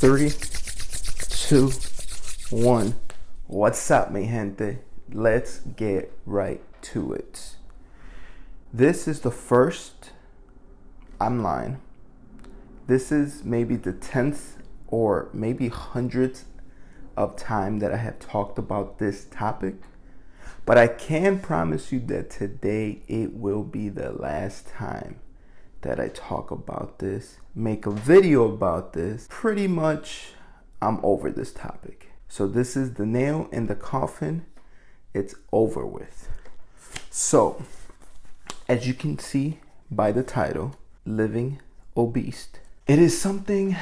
3, 2, 1. What's up, mi gente? Let's get right to it. This is the first, I'm lying, this is maybe the 10th or maybe 100th of time that I have talked about this topic. But I can promise you that today it will be the last time that I talk about this, make a video about this. Pretty much, I'm over this topic. So this is the nail in the coffin. It's over with. So, as you can see by the title, Living Obese, it is something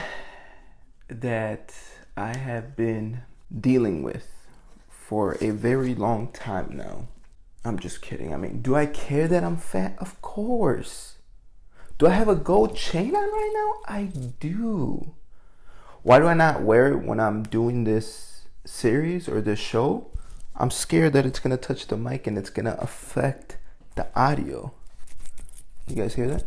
that I have been dealing with for a very long time now. I'm just kidding. I mean, do I care that I'm fat? Of course. Do I have a gold chain on right now? I do. Why do I not wear it when I'm doing this series or this show? I'm scared that it's going to touch the mic and it's going to affect the audio. You guys hear that?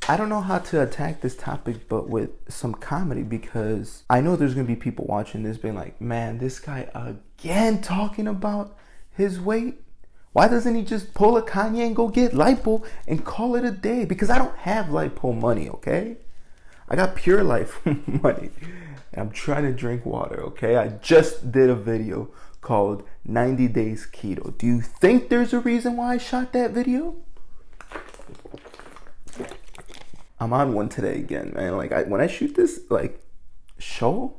I don't know how to attack this topic, but with some comedy, because I know there's going to be people watching this being like, man, this guy again talking about his weight. Why doesn't he just pull a Kanye and go get lipo and call it a day? Because I don't have lipo money, okay? I got pure life money. And I'm trying to drink water, okay? I just did a video called 90 Days Keto. Do you think there's a reason why I shot that video? I'm on one today again, man. Like, when I shoot this, like, show,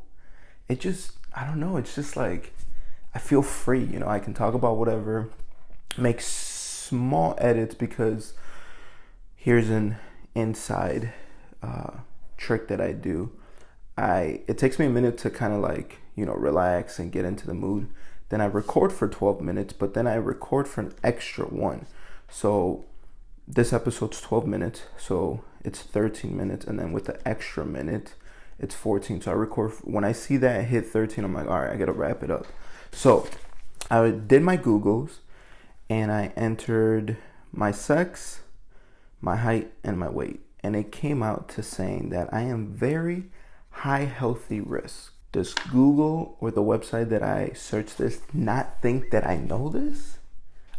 it just, I don't know. It's just like, I feel free, you know? I can talk about whatever, make small edits, because here's an inside trick that I do. It takes me a minute to kind of like, you know, relax and get into the mood. Then I record for 12 minutes, but then I record for an extra one. So this episode's 12 minutes, so it's 13 minutes, and then with the extra minute, it's 14. So I record, when I see that hit 13, I'm like, all right, I gotta wrap it up. So I did my Googles, and I entered my sex, my height, and my weight. And it came out to saying that I am very high healthy risk. Does Google or the website that I searched this not think that I know this?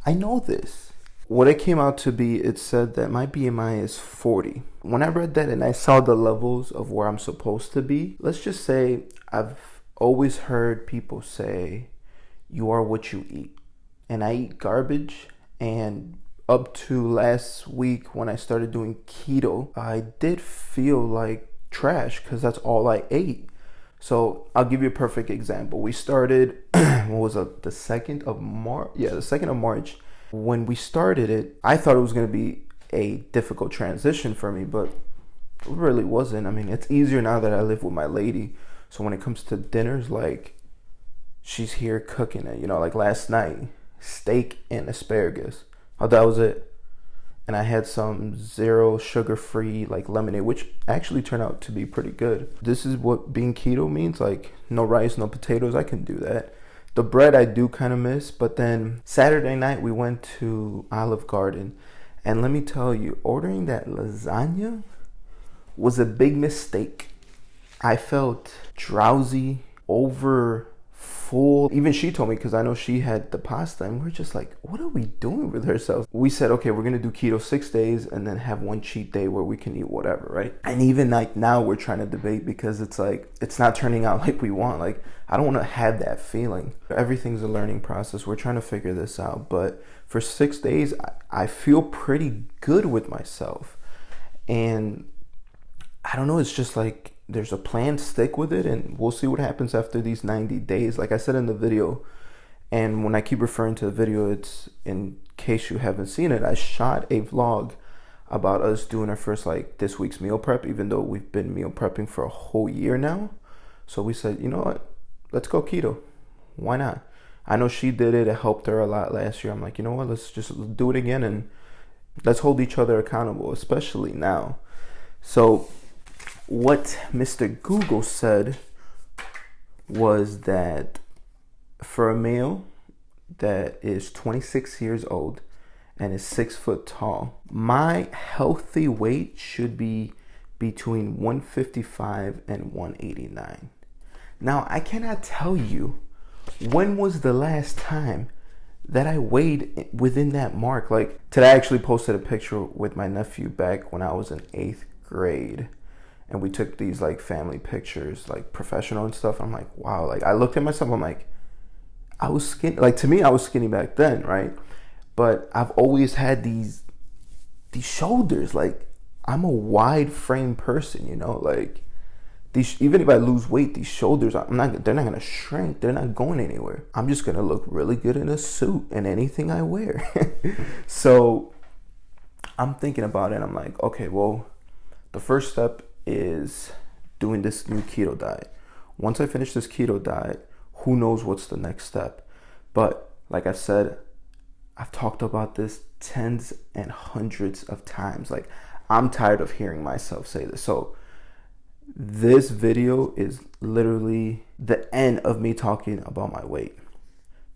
I know this. What it came out to be, it said that my BMI is 40. When I read that and I saw the levels of where I'm supposed to be, let's just say I've always heard people say, you are what you eat. And I eat garbage, and up to last week when I started doing keto, I did feel like trash because that's all I ate. So I'll give you a perfect example. We started, what was it, the 2nd of March? Yeah, the 2nd of March. When we started it, I thought it was going to be a difficult transition for me, but it really wasn't. I mean, it's easier now that I live with my lady. So when it comes to dinners, like, she's here cooking it. You know, like last night, steak and asparagus. Oh, that was it. And I had some 0 sugar-free like lemonade, which actually turned out to be pretty good. This is what being keto means, like no rice, no potatoes. I can do that. The bread I do kind of miss, but then Saturday night we went to Olive Garden, and let me tell you, ordering that lasagna was a big mistake. I felt drowsy, over full. Even she told me, because I know she had the pasta, and we're just like, what are we doing with ourselves? We said, okay, we're gonna do keto 6 days and then have one cheat day where we can eat whatever, right? And even like now we're trying to debate, because it's like, it's not turning out like we want. Like, I don't want to have that feeling. Everything's a learning process. We're trying to figure this out. But for 6 days, I feel pretty good with myself. And I don't know, it's just like, there's a plan, stick with it, and we'll see what happens after these 90 days. Like I said in the video, and when I keep referring to the video, it's in case you haven't seen it, I shot a vlog about us doing our first, like, this week's meal prep, even though we've been meal prepping for a whole year now. So we said, you know what, let's go keto. Why not? I know she did it. It helped her a lot last year. I'm like, you know what, let's just do it again, and let's hold each other accountable, especially now. So what Mr. Google said was that for a male that is 26 years old and is 6 foot tall, my healthy weight should be between 155 and 189. Now, I cannot tell you when was the last time that I weighed within that mark. Like, today I actually posted a picture with my nephew back when I was in 8th grade. And we took these like family pictures, like professional and stuff. I'm like, wow. Like, I looked at myself, I'm like, I was skinny. Like, to me, I was skinny back then, right? But I've always had these shoulders. Like, I'm a wide frame person, you know, like these, even if I lose weight, these shoulders, they're not going to shrink. They're not going anywhere. I'm just going to look really good in a suit and anything I wear. So I'm thinking about it. I'm like, okay, well, the first step is doing this new keto diet. Once I finish this keto diet, who knows what's the next step? But like I said, I've talked about this tens and hundreds of times. Like, I'm tired of hearing myself say this. So this video is literally the end of me talking about my weight,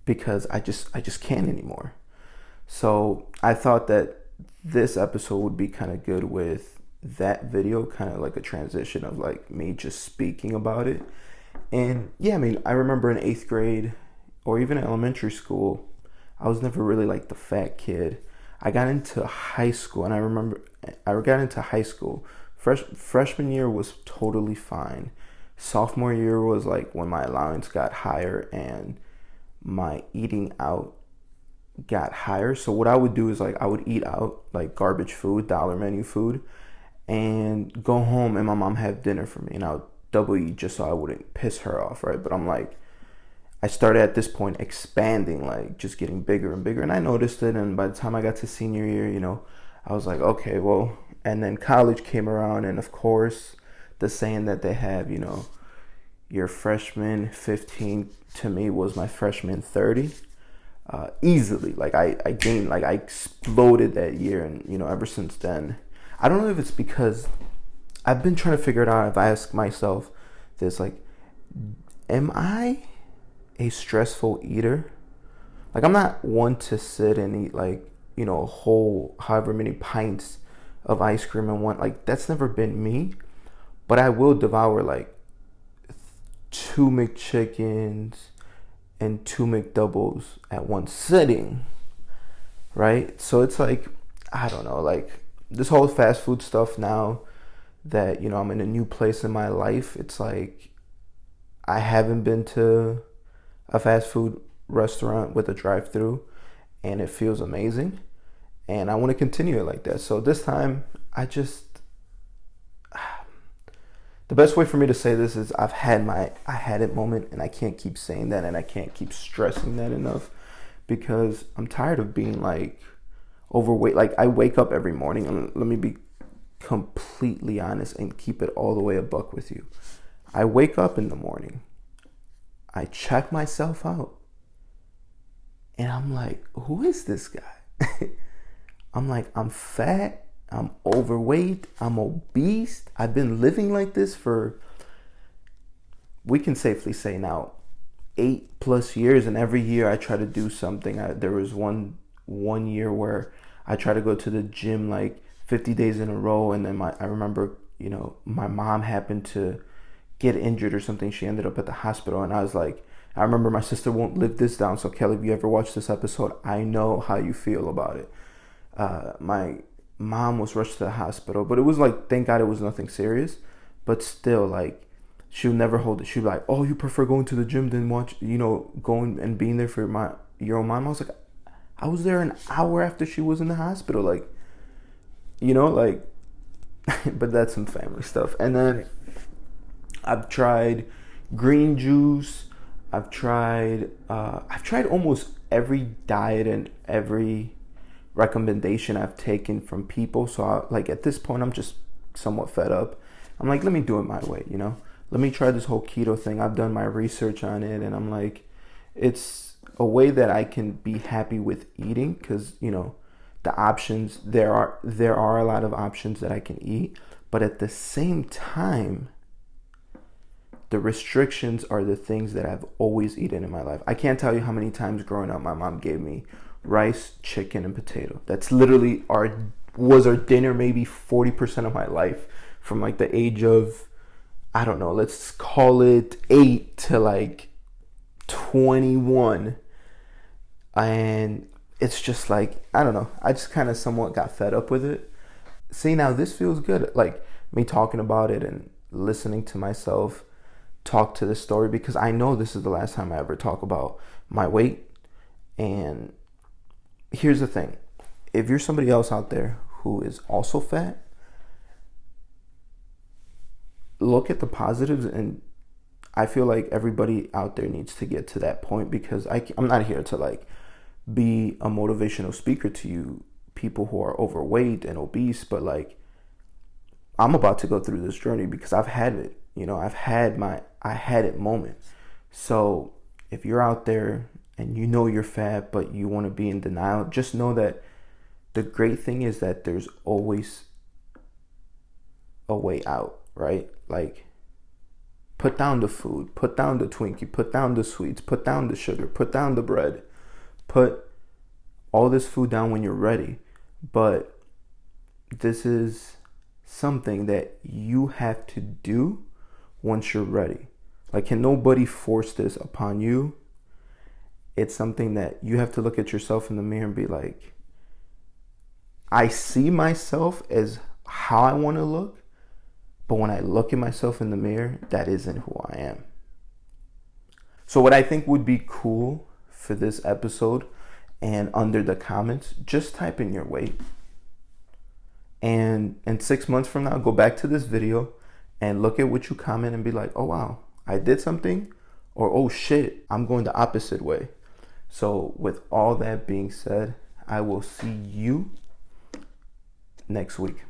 because I just can't anymore. So I thought that this episode would be kind of good with that video, kind of like a transition of like me just speaking about it. And yeah, I mean, I remember in 8th grade or even elementary school, I was never really like the fat kid. I got into high school, and I remember I got into high school. Freshman year was totally fine. Sophomore year was like when my allowance got higher and my eating out got higher. So what I would do is like I would eat out like garbage food, dollar menu food, and go home and my mom had dinner for me, and I would double eat just so I wouldn't piss her off, right? But I'm like, I started at this point expanding, like just getting bigger and bigger. And I noticed it. And by the time I got to senior year, you know, I was like, okay, well, and then college came around. And of course, the saying that they have, you know, your freshman 15 to me was my freshman 30. Easily. Like I gained, like I exploded that year. And, you know, ever since then, I don't know if it's because I've been trying to figure it out. I've asked myself this, like, am I a stressful eater? Like, I'm not one to sit and eat like, you know, a whole however many pints of ice cream in one. Like, that's never been me. But I will devour like 2 McChickens and 2 McDoubles at one sitting, right? So it's like, I don't know, like this whole fast food stuff now that, you know, I'm in a new place in my life. It's like I haven't been to a fast food restaurant with a drive-through, and it feels amazing, and I want to continue it like that. So this time, the best way for me to say this is I had it moment, and I can't keep saying that, and I can't keep stressing that enough, because I'm tired of being like overweight. Like, I wake up every morning, and let me be completely honest and keep it all the way a buck with you. I wake up in the morning, I check myself out, and I'm like, who is this guy? I'm like, I'm fat, I'm overweight, I'm obese. I've been living like this for, we can safely say now, 8+ years, and every year I try to do something. There was one year where I tried to go to the gym like 50 days in a row, and then I remember, you know, my mom happened to get injured or something. She ended up at the hospital, and I was like, I remember my sister won't live this down. So Kelly, if you ever watch this episode, I know how you feel about it. My mom was rushed to the hospital, but it was like, thank God it was nothing serious, but still, like, she would never hold it. She'd be like, oh, you prefer going to the gym than watch, you know, going and being there for your own mom. I was like, I was there an hour after she was in the hospital, like, you know, like, but that's some family stuff. And then I've tried green juice. I've tried almost every diet and every recommendation I've taken from people. So like at this point, I'm just somewhat fed up. I'm like, let me do it my way, you know? Let me try this whole keto thing. I've done my research on it, and I'm like, it's a way that I can be happy with eating, because, you know, the options, there are a lot of options that I can eat, but at the same time, the restrictions are the things that I've always eaten in my life. I can't tell you how many times growing up my mom gave me rice, chicken, and potato. That's literally was our dinner maybe 40% of my life from like the age of, I don't know, let's call it 8 to like 21. And it's just like, I don't know, I just kind of somewhat got fed up with it. See, now this feels good. Like me talking about it and listening to myself talk to this story, because I know this is the last time I ever talk about my weight. And here's the thing. If you're somebody else out there who is also fat, look at the positives. And I feel like everybody out there needs to get to that point, because I'm not here to like be a motivational speaker to you people who are overweight and obese, but like I'm about to go through this journey because I've had it. You know, I had it moment. So if you're out there and you know you're fat, but you want to be in denial, just know that the great thing is that there's always a way out, right? Like, put down the food, put down the Twinkie, put down the sweets, put down the sugar, put down the bread, put all this food down when you're ready. But this is something that you have to do once you're ready. Like, can nobody force this upon you? It's something that you have to look at yourself in the mirror and be like, I see myself as how I want to look, but when I look at myself in the mirror, that isn't who I am. So what I think would be cool for this episode, and under the comments, just type in your weight. And 6 months from now, go back to this video and look at what you comment and be like, oh wow, I did something, or oh shit, I'm going the opposite way. So with all that being said, I will see you next week.